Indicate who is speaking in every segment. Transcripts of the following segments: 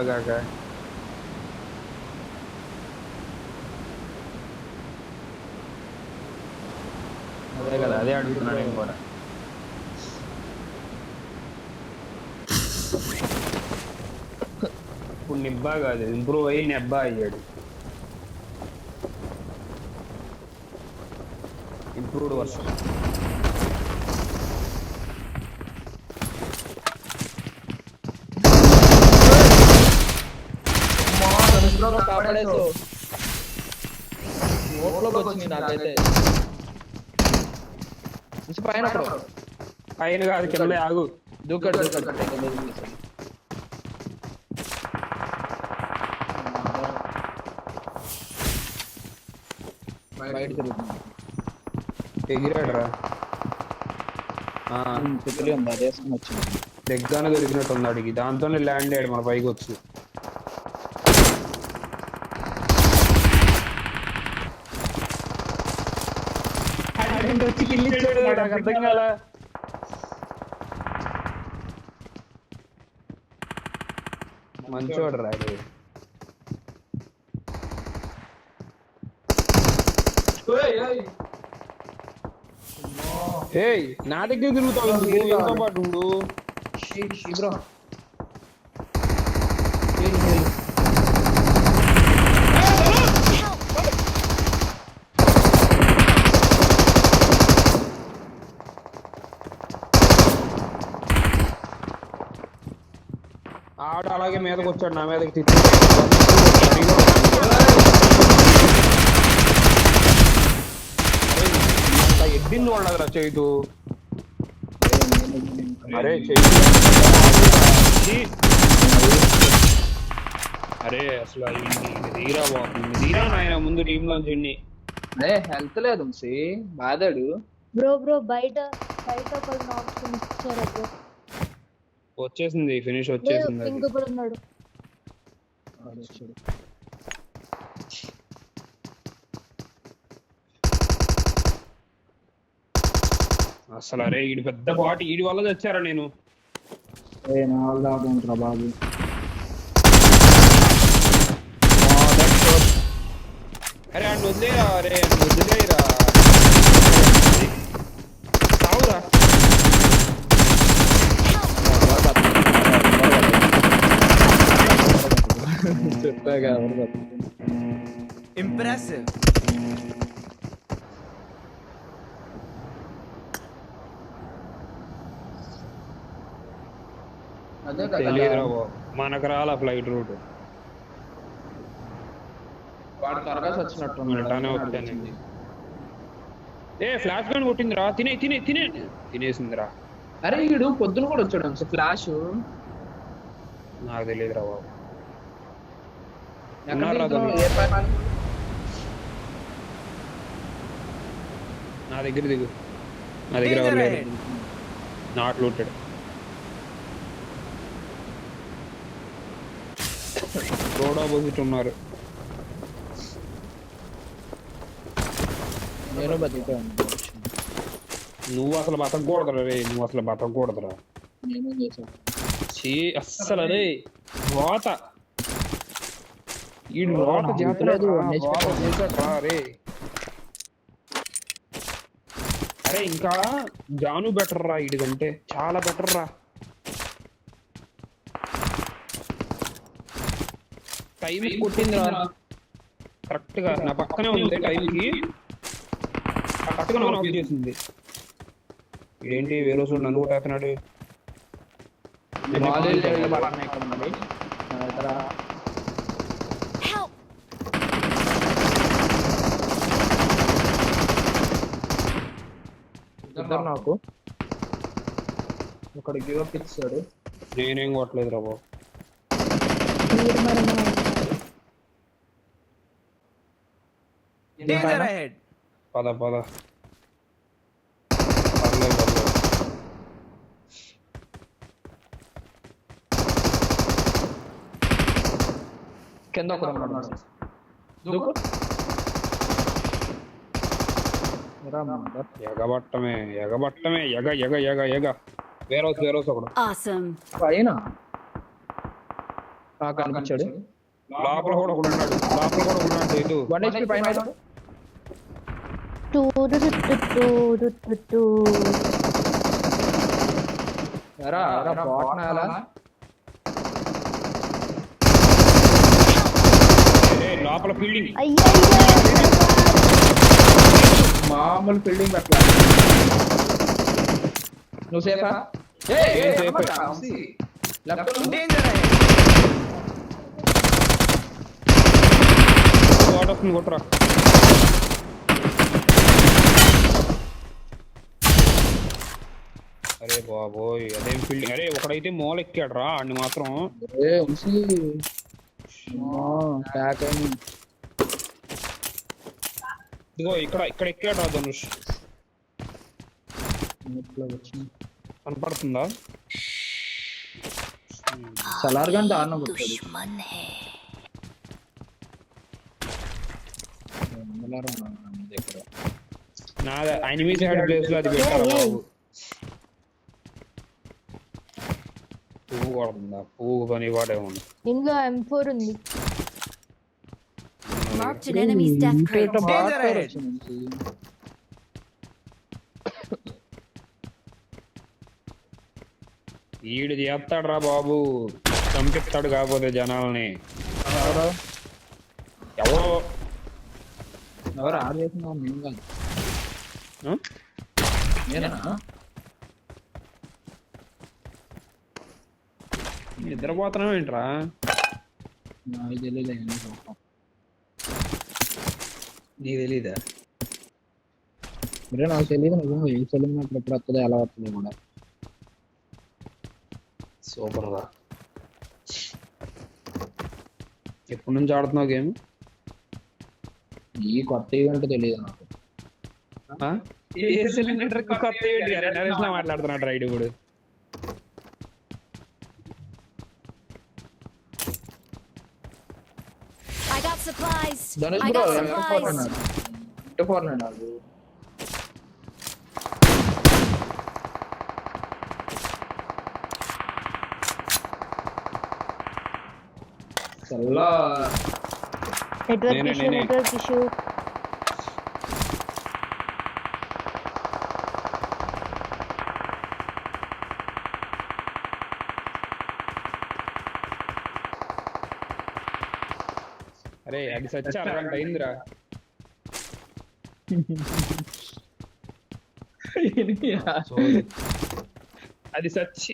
Speaker 1: కాక అదే కదా, అదే అడుగుతున్నాను నేను కూడా. ఇప్పుడు నిబ్బా కాదు, ఇంప్రూవ్ అయ్యి నెబ్బా అయ్యాడు. Improved version.
Speaker 2: కాపాడేసు నోట్లోకి వచ్చింది నాకైతే. పైన
Speaker 1: పైన కాదు, కింద ఆగు.
Speaker 2: దూకడు బయట తిరుగుతుంది.
Speaker 1: ఎగిరాడు రా.
Speaker 2: ఉంది అది వేసుకుని వచ్చింది.
Speaker 1: దగ్గర దొరికినట్టు ఉంది అడిగి, దాంతోనే ల్యాండ్ అయ్యాడు మన పైకి వచ్చి. వచ్చి కిల్లిచ్చాడు, నాకు అర్థం కాల. మంచోడు రా. ఏయ్, నా దగ్గర తిరుగుతావు ఎంతో పాటు ఉండు. ఆడ అలాగే మీదకి వచ్చాడు, నా మీదకి తిట్టి ఎడ్డింది వాళ్ళ చైతు. అరే చైతు, అరే అసలు దిగిరా బాగుంది, దిగిరా నాయన ముందు టీమ్ లోంచి.
Speaker 2: హెల్త్ లేదు బాధాడు.
Speaker 3: బ్రో బయట ఒకళ్ళు ఆప్షన్ ఇచ్చారు బ్రో.
Speaker 1: వచ్చేసింది, ఫినిష్ వచ్చేసింది.
Speaker 3: ఇంకొకడు ఉన్నాడు.
Speaker 1: అసలు అరే ఈడు పెద్ద బాటి, ఈడి వల్ల తెచ్చారా నేను.
Speaker 2: బాబు
Speaker 1: అరే అండ్ వదిలేరా, అరే అండ్ వదిలేరా, సావురా.
Speaker 4: Impressive.
Speaker 1: తెలియదురా మనకు రాలా ఫ్లైట్ రూట్.
Speaker 2: వాడు త్వరగా వచ్చినట్టు
Speaker 1: వచ్చానండి. ఏ ఫ్లాష్ గన్ కొట్టిందిరా, తినేసిందిరా.
Speaker 2: అరే వీడు పొద్దున కూడా వచ్చాడు ఫ్లాష్.
Speaker 1: నాకు తెలియదురా బాబు. నా దగ్గర దిగు, నా దగ్గర ఎవరు లేరు. Not looted. రోడ్ ఆపోజిట్ ఉన్నారు.
Speaker 2: నేను బతికాను.
Speaker 1: నువ్వు అసలు బతకూడదురా రే, నువ్వు అసలు బతకూడదురా.
Speaker 2: నేనేం చేశాను?
Speaker 1: అస్సలు అరే రోత, ఈ రోత చేస్తలేదు. రే అరే ఇంకా జాను బెటర్ రా, వీడి కంటే చాలా బెటర్ రా. టైం కొట్టింది రా కరెక్ట్ గా, నా పక్కనే ఉంది టైంకి కరెక్ట్ గా ఆఫ్ చేసింది. ఇదేంటి వేరే రోజు నన్ను కొట్టేస్తున్నాడు.
Speaker 2: నాకు ఒకడు గివ్ అప్ ఇచ్చాడు.
Speaker 1: నేనేం కొట్టలేదు రా బాబు.
Speaker 4: Danger ahead.
Speaker 1: పద పర్లేదు.
Speaker 2: కింద ఒక
Speaker 1: ఎగబట్టమే ఎగబట్టమే ఎగ ఎగ ఎగ ఎగ వేరే ఒకడు
Speaker 3: Awesome.
Speaker 2: పైన నాకు కనిపించాడు.
Speaker 1: లోపల కూడా ఒకడు ఉన్నాడు, లోపల కూడా ఒకడు ఉన్నాడు ఇటు.
Speaker 2: 1 HP పైన అయితే.
Speaker 3: టూ టు టు టు టు టు టు.
Speaker 2: ఎరా బాట్ నాలా.
Speaker 1: లోపల ఫీల్డింగ్
Speaker 3: అయ్యో
Speaker 2: మామూలు ఫీల్డింగ్ పెట్టలా. నువ్వు సేఫా? Left
Speaker 4: Danger ahead.
Speaker 1: వాటర్ వస్తుంది కొట్టరా. అరే బాబోయ్ అదేం ఫీల్డింగ్. అరే ఒకడైతే మూల ఎక్కాడు రా అన్ని మాత్రం.
Speaker 2: బ్యాక్ అయింది.
Speaker 1: ఇదిగో ఇక్కడ ఇక్కడ ఎక్కాడు రా ధనుష్. కనపడుతుందా?
Speaker 2: సలార్ గన్ దారుణం కొట్టాడు.
Speaker 1: నా ఎనిమీస్ హెడ్ ప్లేస్ లో అది పెట్టారా బాబు. పువ్వు కొడుతుందా? పువ్వు పని వాడేమన్నా.
Speaker 3: ఇందులో M4 ఉంది.
Speaker 5: Marked an enemy's death crate.
Speaker 4: Danger ahead.
Speaker 1: ఈడు చేస్తాడు రా బాబు, చంపిస్తాడు కాకపోతే జనాలని. ఎవరో
Speaker 2: ఎవరు ఆడ చేస్తున్నావు? మేము కాదు. నేనా?
Speaker 1: నిద్రపోతున్నావు ఏంట్రా?
Speaker 2: నాకు తెలియదు.
Speaker 1: నీకు తెలీదా?
Speaker 2: మరే నాకు తెలియదు. నిజంగా ఏ తెలియదు ఎప్పుడు వస్తుందో ఎలా వస్తుందో కూడా.
Speaker 1: సూపర్ రా. ఎప్పటి నుంచి ఆడుతున్నావు గేమ్?
Speaker 2: ఈ కొత్త ఈవెంట్ తెలియదు నాకు.
Speaker 1: కొత్త ఈవెంట్ మాట్లాడుతున్నాడు రైడ్ ఇప్పుడు.
Speaker 5: I got supplies.
Speaker 2: Dhanush
Speaker 5: I
Speaker 2: bro
Speaker 5: got
Speaker 2: ఎంత
Speaker 5: supplies.
Speaker 2: పోతున్నాడు? ఎంత పోతున్నాడు నాకు? చల్లా
Speaker 3: నెట్వర్క్ ఇష్యూ.
Speaker 1: అరే అది సచ్చి అరగంట అయిందిరా. అది సచ్చి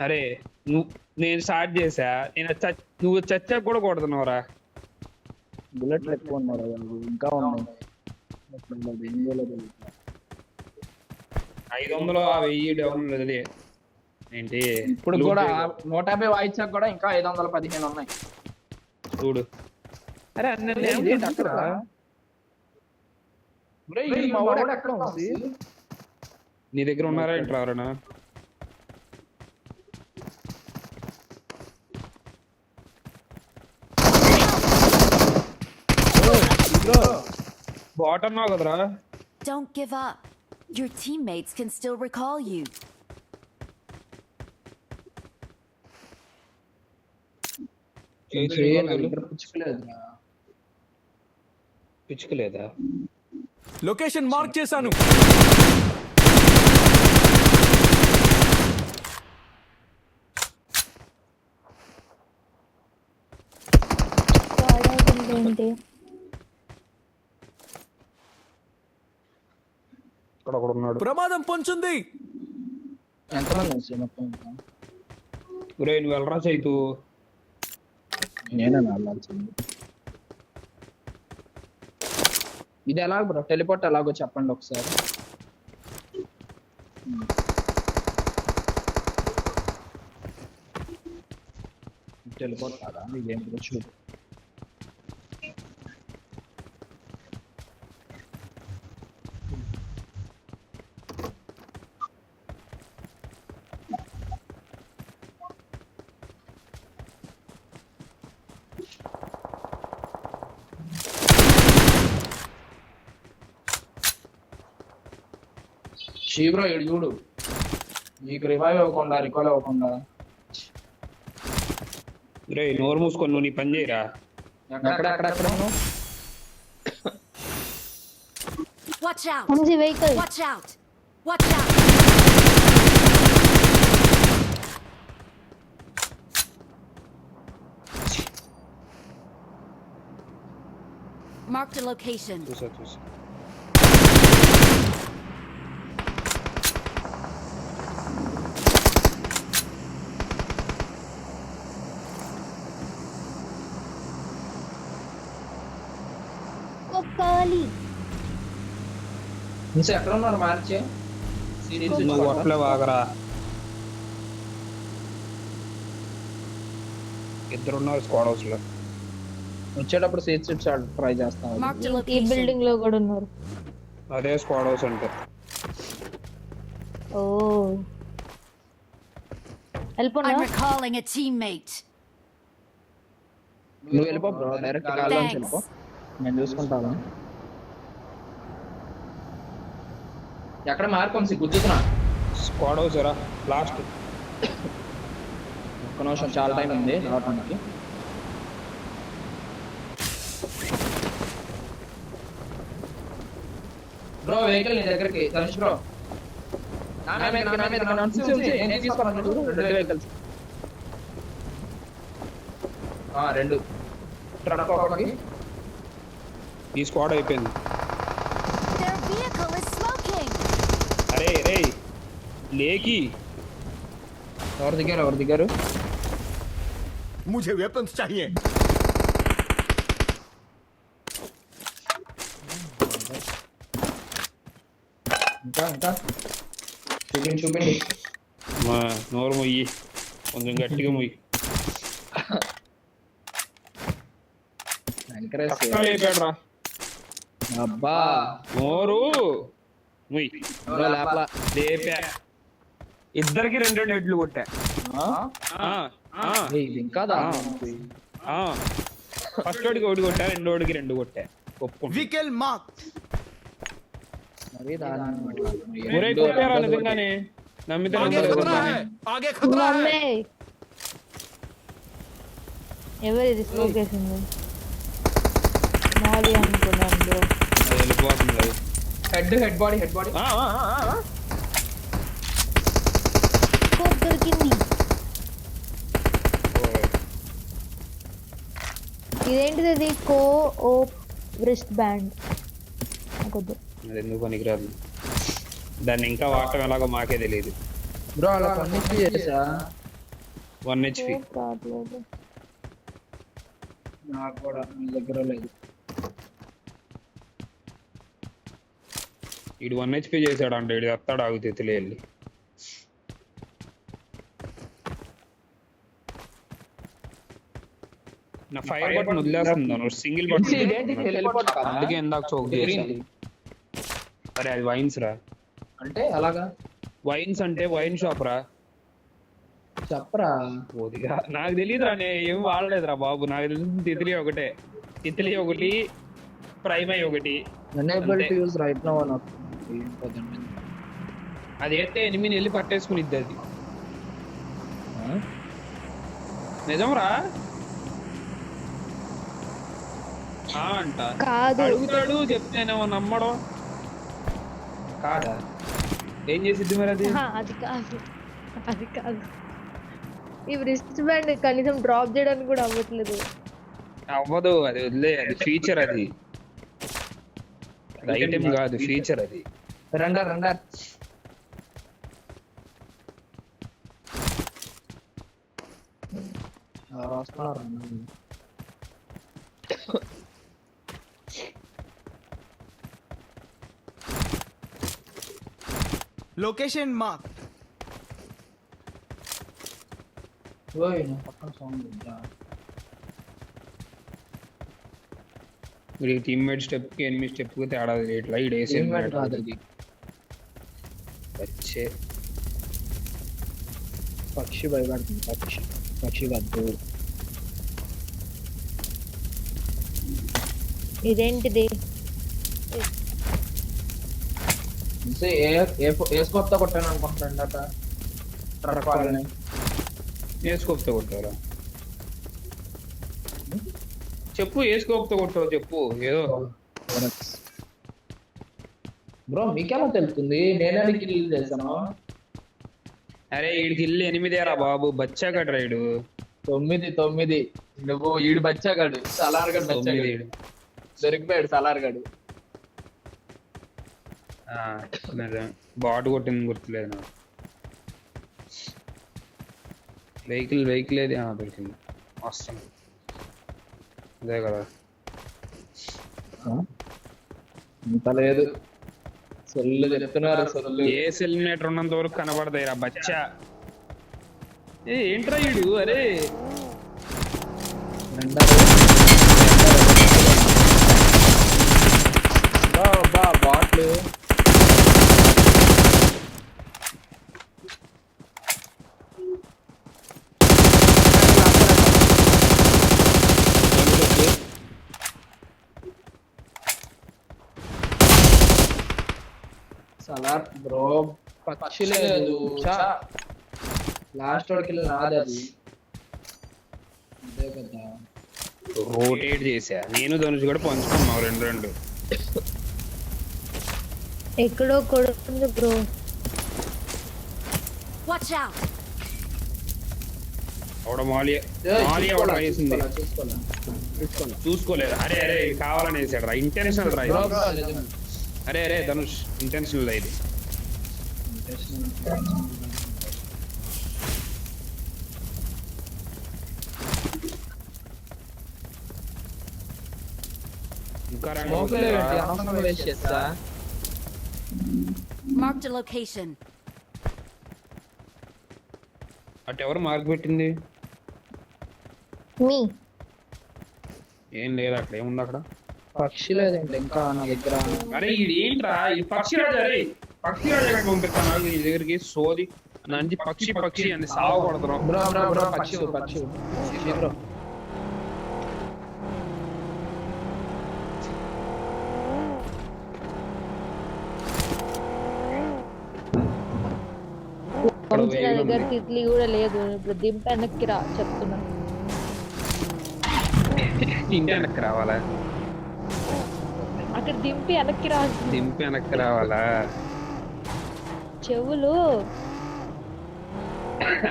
Speaker 1: అరే నేను స్టార్ట్ చేసా. నువ్వు చచ్చా కూడా కొడుతున్నావురా.
Speaker 2: బుల్లెట్లు ఎక్కువ ఉన్నారు ఇంకా ఉన్నాయి.
Speaker 1: 500 1000 డౌన్ వదిలే ఏంటి
Speaker 2: ఇప్పుడు కూడా 150 వాయించాక కూడా ఇంకా 515 ఉన్నాయి
Speaker 1: చూడు. అరే నీ దగ్గర ఉన్నారా ఏంట్రా ఎవరైనా? బాట్ అన్నావు కదరా.
Speaker 5: Don't give up. Your teammates can still recall you.
Speaker 1: పిచ్చుకోలేదా?
Speaker 4: లొకేషన్ మార్క్ చేశాను.
Speaker 3: ఏంటి
Speaker 1: ఇక్కడ ఒకడు ఉన్నాడు.
Speaker 4: ప్రమాదం పొంచుంది.
Speaker 2: ఎంతమంది మొత్తం?
Speaker 1: ఒరేయ్ నువ్వు వెళ్ళరా చైతు.
Speaker 2: నేనే వెళ్ళాల్సింది. ఇది ఎలాగ బ్రో? టెలిపోర్ట్ ఎలాగో చెప్పండి ఒకసారి. టెలిపోర్ట్ కాదా? ఇదేం బ్రో చూడు. శివరా ఇడు చూడు. నీకు రివైవ్ అవ్వకుండా రికాల్ అవ్వకుండా
Speaker 1: రే నోరు మూసుకొని నువ్వు నీ పని చేయరా.
Speaker 2: ఎక్కడ
Speaker 5: Watch out!
Speaker 3: Hamzi vehicle.
Speaker 5: Watch out! Watch out! Marked a location.
Speaker 1: చూసా.
Speaker 3: Kokali.
Speaker 2: ఇంకా ఎక్కడ ఉన్నారు మార్చే
Speaker 1: నువ్వు అట్లే వాగరా. ఇద్దరున్నారు స్క్వాడ్ హౌస్ లో.
Speaker 2: వచ్చేటప్పుడు సీట్ ట్రై చేస్తాను.
Speaker 5: Marked a
Speaker 3: ఈ
Speaker 5: location.
Speaker 3: బిల్డింగ్ లో కూడా ఉన్నారు.
Speaker 1: అదే స్క్వాడ్ హౌస్ అంటే.
Speaker 3: ఓ వెళ్ళిపోనా?
Speaker 5: I'm recalling a teammate.
Speaker 2: నువ్వు వెళ్ళిపో బ్రో, డైరెక్ట్ కాల్ నుంచి వెళ్ళిపో,
Speaker 5: Thanks.
Speaker 2: నేను చూసుకుంటాను. ఎక్కడ మార్కొంసి గుర్తున్నా
Speaker 1: స్క్వాడ్ హౌస్ రా లాస్ట్.
Speaker 2: ఒక్క నిమిషం, చాలా టైం ఉంది రావడానికి. బ్రో వెహికల్ నీ దగ్గరికి ధనుష్ బ్రో. నా మీద నేను తీసుకోవాలి. రెండు వెహికల్స్, రెండు ట్రక్ ఒకటి.
Speaker 1: ఈ స్క్వాడ్ అయిపోయింది.
Speaker 5: Their vehicle is smoking.
Speaker 1: అరే రే లేకి
Speaker 2: ఎవరు దిగారు?
Speaker 4: मुझे वेपन्स चाहिए.
Speaker 2: ఇంకా చూపిండి.
Speaker 1: మా నోరు మొయ్యి, కొంచెం గట్టిగా మొయ్యి. పక్కా లేపాడు రా.
Speaker 2: అబ్బా
Speaker 1: నోరు మొయ్యి.
Speaker 2: బ్రో లేపలా.
Speaker 1: లేపా. ఇద్దరికి రెండు హెడ్లు కొట్టా.
Speaker 2: ఇది ఇంకా దారుణం.
Speaker 1: ఫస్ట్ వాడికి ఒకటి కొట్టా, రెండోడికి రెండు కొట్టా. ఒప్పుకుంటా.
Speaker 4: Vehicle mark.
Speaker 2: మరీ దారుణం.
Speaker 1: ఒరే కొట్టారా నిజంగానే? నమ్మితే
Speaker 4: आगे
Speaker 1: నమ్మలేదు
Speaker 4: खतरा
Speaker 1: కొట్టానే.
Speaker 4: है. आगे खतरा है.
Speaker 3: మమ్మే ఎవరిది స్మోక్ వేసింది? నాది అనుకున్నాను బ్రో.
Speaker 1: అది వెళ్ళిపోతుంది అది.
Speaker 2: Head body.
Speaker 3: స్కోప్ దొరికింది. ఇదేంటిది? అది కో ఓప్ రిస్ట్ బ్యాండ్. నాకొద్దు.
Speaker 1: అది ఎందుకు పనికిరాదు. దాన్ని ఇంకా వాడటం ఎలాగో మాకే తెలియదు.
Speaker 2: బ్రో అలా కన్ఫ్యూజ్ చేసా.
Speaker 1: 1 HP.
Speaker 3: స్కోప్ రావట్లేదు.
Speaker 2: నాకు కూడా మీ దగ్గర లేదు.
Speaker 1: ఇడు 1 HP చేశాడు అంటే ఇడు వస్తాడు, ఆగితే తెలియాలి. నా ఫైర్ బటన్ వదిలేస్తున్నాను, సింగిల్ బటన్.
Speaker 2: ఇదేంటి వెళ్ళిపోతా కదా?
Speaker 1: అందుకే ఇందాక చోక్ చేశాను. అరే అది వైన్స్ రా.
Speaker 2: అంటే అలాగా
Speaker 1: వైన్స్ అంటే వైన్ షాప్ రా.
Speaker 2: చెప్పరా?
Speaker 1: ఓదిగా నాకు తెలియదురా, నేను ఏం వాడలేదురా బాబు. నాకు తెలిసింది తిత్లీ ఒకటే. తిత్లీ ఒకటి, ప్రైమై ఒకటి.
Speaker 2: ఎనేబుల్
Speaker 1: అంతే.
Speaker 2: టు యూస్ రైట్ నౌ నాకు.
Speaker 1: అది అయితే ఎనిమిది వెళ్ళి పట్టేసుకునిద్ది అది. నిజం రా అంట.
Speaker 3: కాదు.
Speaker 1: అడుగుతాడు చెప్తేనేమో నమ్మడం కాదా? ఏం చేసిద్ది మరి అది?
Speaker 3: అది కాదు. ఈ రిస్ట్ బ్యాండ్ కనీసం డ్రాప్ చేయడానికి కూడా అవ్వట్లేదు.
Speaker 1: అవ్వదు, అది వదిలే. అది ఫీచర్, అది ఐటమ్ కాదు, ఫీచర్ అది.
Speaker 2: రెండా వస్తున్నారు.
Speaker 4: Location mark.
Speaker 2: ఓయ్ నా పక్కన సౌండ్ ఉందా?
Speaker 1: వీడి టీమ్మేట్ స్టెప్ కి ఎనిమిది స్టెప్ కి తేడా ఇట్లా ఇడేసి
Speaker 2: Teammate కాదు అది.
Speaker 1: వచ్చే
Speaker 2: పక్షి భయపడుతుంది. పక్షి వద్దు.
Speaker 3: ఇదేంటిది?
Speaker 2: ఏ స్కోప్ తో కొట్టాను అనుకుంటున్నాను. ట్రక్ వాళ్ళని
Speaker 1: ఏ స్కోప్తో కొట్టారా చెప్పు, ఏ స్కోప్తో కొట్టావు చెప్పు ఏదో.
Speaker 2: బ్రో మీకెలా తెలుస్తుంది నేనే కిల్ చేశాను?
Speaker 1: అరే వీడికి ఇల్లు 8 బాబు, బచ్చాగడ్ రైడు
Speaker 2: 9 నువ్వు ఈడు బచ్చాగాడు సలార్గాడు బచ్చాగాడు దొరికిపోయాడు సలార్గాడు.
Speaker 1: బాటు కొట్టింది గుర్తులేదు నాకు. వెహికల్ ఏది దొరికింది వస్తాను అదే కదా.
Speaker 2: ఇంత లేదు సొల్లు చెప్తున్నారు సొల్లు.
Speaker 1: ఏ సెలిమినేటర్ ఉన్నంత వరకు కనబడతాయి రా బచ్చా. ఏంట్రా వీడు? అరే
Speaker 2: బాట్లు సలార్ బ్రో పక్షి లేదు లాస్ట్ వాడికి రాదు అది. అదే కదా
Speaker 1: రోటేట్ చేసా నేను ధనుష్ కూడా పంచుకున్నావు 2-2.
Speaker 3: ఎక్కడో కొడుతుంది బ్రో.
Speaker 5: Watch out!
Speaker 1: ఆవిడ మాలియా ఆవిడ వేసింది చూసుకోలేదు. అరే అరే కావాలని వేసాడు రా, ఇంటెన్షనల్ రా ఇది. అరే అరే ధనుష్ ఇంటెన్షనల్ ఇది. ఇంకా
Speaker 5: Marked a location.
Speaker 1: అటు ఎవరు మార్క్ పెట్టింది?
Speaker 3: మీ
Speaker 1: ఏం లేదు అక్కడ, ఏముంది అక్కడ?
Speaker 2: పక్షి లేదండి ఇంకా నా దగ్గర.
Speaker 1: అరే ఇది ఏంట్రా ఈ పక్షిరాజు? అరే పక్షిరాజు ఎక్కడ పంపిస్తాను నాకు నీ దగ్గరికి? సోది నంది పక్షి అని సాగు కొడుతున్నాం.
Speaker 2: బ్రో బ్రో బ్రో పక్షి బ్రో
Speaker 3: వంశీ నా దగ్గర తిట్లీ కూడా లేదు. ఇప్పుడు దింప వెనక్కి రా చెప్తున్నా.
Speaker 1: ఇంటి వెనక్కి రావాలా?
Speaker 3: అక్కడ దింపి వెనక్కి రా.
Speaker 1: దింపి వెనక్కి రావాలా?
Speaker 3: చెవులు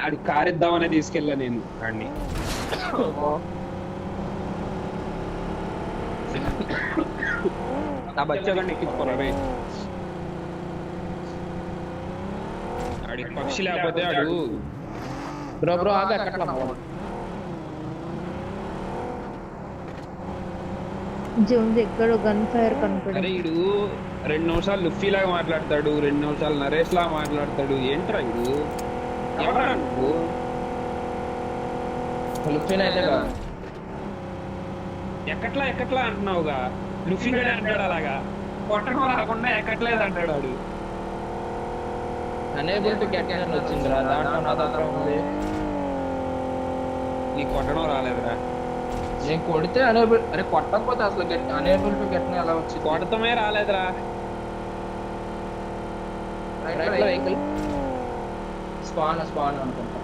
Speaker 1: అది కారిద్దామనే తీసుకెళ్ళా నేను ఆడిని. నా బచ్చగాడిని ఎక్కించుకోరా రే. ఆడికి పక్షి లేకపోతే ఆడు
Speaker 2: బ్రో బ్రో ఆగా అట్లా
Speaker 3: జోన్స్ ఎక్కడో గన్ ఫైర్ కనపడ.
Speaker 1: అరే ఇడు 2 నిమిషాలు లుఫీ లాగా మాట్లాడతాడు, 2 నిమిషాలు నరేష్ లాగా మాట్లాడతాడు. ఏంట్రా ఇడు? ఎవరా నువ్వు? ఎక్కట్లా అంటున్నావుగా. లుఫీ గడే అంటాడు అలాగా. కొట్టడం రాకుండా ఎక్కట్లేదు అంటాడు వాడు.
Speaker 2: అనేబుల్ టు గెట్ అని వచ్చిందిరా, దాంట్లో నా దగ్గర ఉంది.
Speaker 1: నీకు కొట్టడం రాలేదురా?
Speaker 2: నేను కొడితే అనేబుల్, అరే కొట్టకపోతే అసలు గెట్ అనేబుల్ టు గెట్ ఎలా వచ్చింది?
Speaker 1: కొడతమే రాలేదురా.
Speaker 2: వెహికల్ స్పాన్ అనుకుంటా.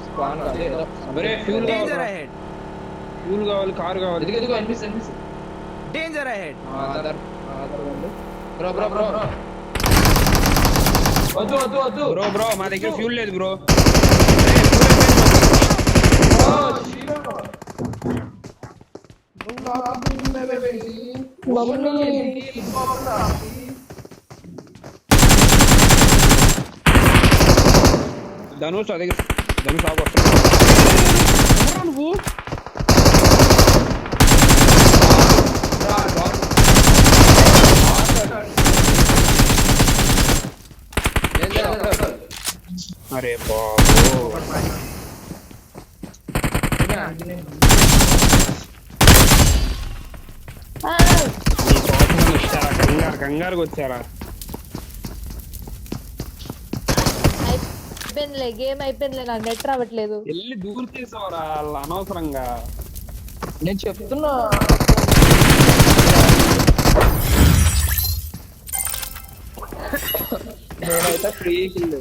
Speaker 2: స్పాన్
Speaker 1: ఒరే ఫ్యూల్
Speaker 4: Danger
Speaker 1: కావాలి,
Speaker 4: ahead!
Speaker 1: ఫ్యూల్ కావాలి, కారు కావాలి.
Speaker 2: ఇదిగో అనిపిస్తుంది.
Speaker 4: Danger ahead!
Speaker 2: Bro bro bro వద్దు
Speaker 1: బ్రో మా దగ్గర ఫ్యూల్ లేదు బ్రో. ధనుష్ అది ధనుష్ ఆగు నువ్వు. అరే బాబు కంగారుగా వచ్చారా?
Speaker 3: అయిపోయిందిలే, గేమ్ అయిపోయిందిలే. నాకు నెట్ రావట్లేదు.
Speaker 1: వెళ్ళి దూరం చేసావరా అనవసరంగా.
Speaker 2: నేను చెప్తున్నా నేనైతే ఫ్రీ కిల్.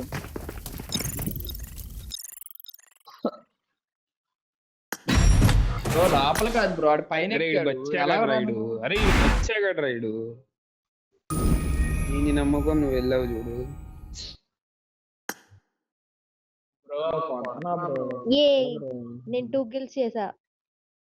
Speaker 2: బ్రో లోపల కాదు బ్రో ఆడు పైన
Speaker 1: అరే
Speaker 2: ఎక్కాడు. ఎలా
Speaker 1: బచ్చాగాడు రైడు,
Speaker 2: రాను?
Speaker 1: అరే బచ్చాగాడు రైడు. నీ నమ్మకం నువ్వు వెళ్ళావు చూడు.
Speaker 2: Bro కొడతానా bro?
Speaker 3: ఏ నేను 2 kills చేసా.